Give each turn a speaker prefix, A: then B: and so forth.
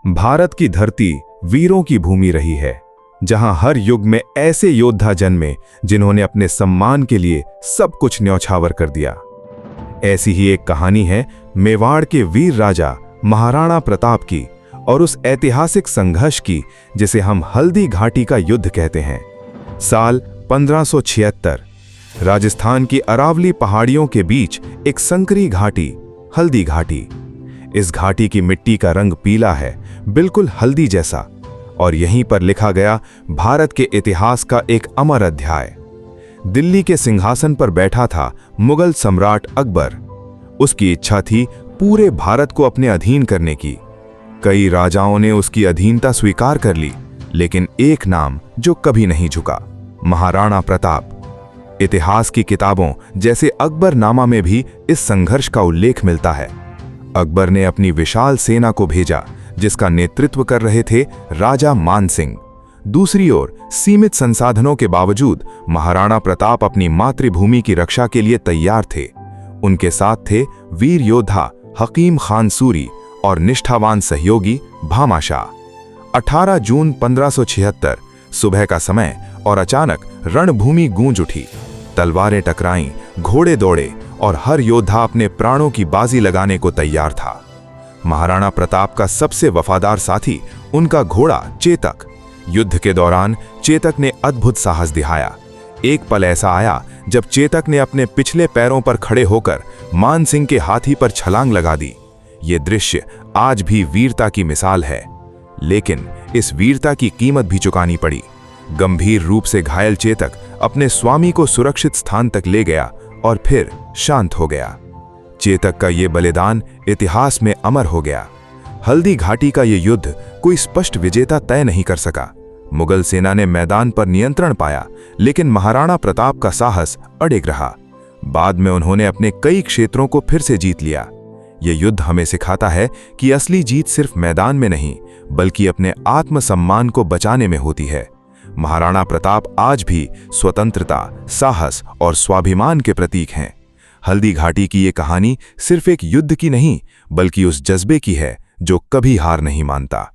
A: भारत की धरती वीरों की भूमि रही है, जहां हर युग में ऐसे योद्धा जन्मे जिन्होंने अपने सम्मान के लिए सब कुछ न्यौछावर कर दिया। ऐसी ही एक कहानी है मेवाड़ के वीर राजा महाराणा प्रताप की और उस ऐतिहासिक संघर्ष की जिसे हम हल्दी घाटी का युद्ध कहते हैं। साल 1576, राजस्थान की अरावली पहाड़ियों के बीच एक संकरी घाटी, हल्दी घाटी। इस घाटी की मिट्टी का रंग पीला है, बिल्कुल हल्दी जैसा, और यहीं पर लिखा गया भारत के इतिहास का एक अमर अध्याय। दिल्ली के सिंहासन पर बैठा था मुगल सम्राट अकबर। उसकी इच्छा थी पूरे भारत को अपने अधीन करने की। कई राजाओं ने उसकी अधीनता स्वीकार कर ली, लेकिन एक नाम जो कभी नहीं झुका, महाराणा प्रताप। इतिहास की किताबों जैसे अकबरनामा में भी इस संघर्ष का उल्लेख मिलता है। अकबर ने अपनी विशाल सेना को भेजा, जिसका नेतृत्व कर रहे थे राजा मान सिंह। दूसरी ओर सीमित संसाधनों के बावजूद महाराणा प्रताप अपनी मातृभूमि की रक्षा के लिए तैयार थे। उनके साथ थे वीर योद्धा हकीम खान सूरी और निष्ठावान सहयोगी भामाशाह। 18 जून 1576 सुबह का समय और अचानक रणभूमि गूंज उठी। तलवारें टकराईं, घोड़े दौड़े और हर योद्धा अपने प्राणों की बाजी लगाने को तैयार था। महाराणा प्रताप का सबसे वफादार साथी उनका घोड़ा चेतक। युद्ध के दौरान चेतक ने अद्भुत साहस दिखाया। एक पल ऐसा आया जब चेतक ने अपने पिछले पैरों पर खड़े होकर मान सिंह के हाथी पर छलांग लगा दी। ये दृश्य आज भी वीरता की मिसाल है, लेकिन इस वीरता की कीमत भी चुकानी पड़ी। गंभीर रूप से घायल चेतक अपने स्वामी को सुरक्षित स्थान तक ले गया और फिर शांत हो गया। चेतक का ये बलिदान इतिहास में अमर हो गया। हल्दी घाटी का ये युद्ध कोई स्पष्ट विजेता तय नहीं कर सका। मुगल सेना ने मैदान पर नियंत्रण पाया, लेकिन महाराणा प्रताप का साहस अडिग रहा। बाद में उन्होंने अपने कई क्षेत्रों को फिर से जीत लिया। ये युद्ध हमें सिखाता है कि असली जीत सिर्फ मैदान में नहीं, बल्कि अपने आत्मसम्मान को बचाने में होती है। महाराणा प्रताप आज भी स्वतंत्रता, साहस और स्वाभिमान के प्रतीक हैं। हल्दी घाटी की ये कहानी सिर्फ एक युद्ध की नहीं, बल्कि उस जज्बे की है जो कभी हार नहीं मानता।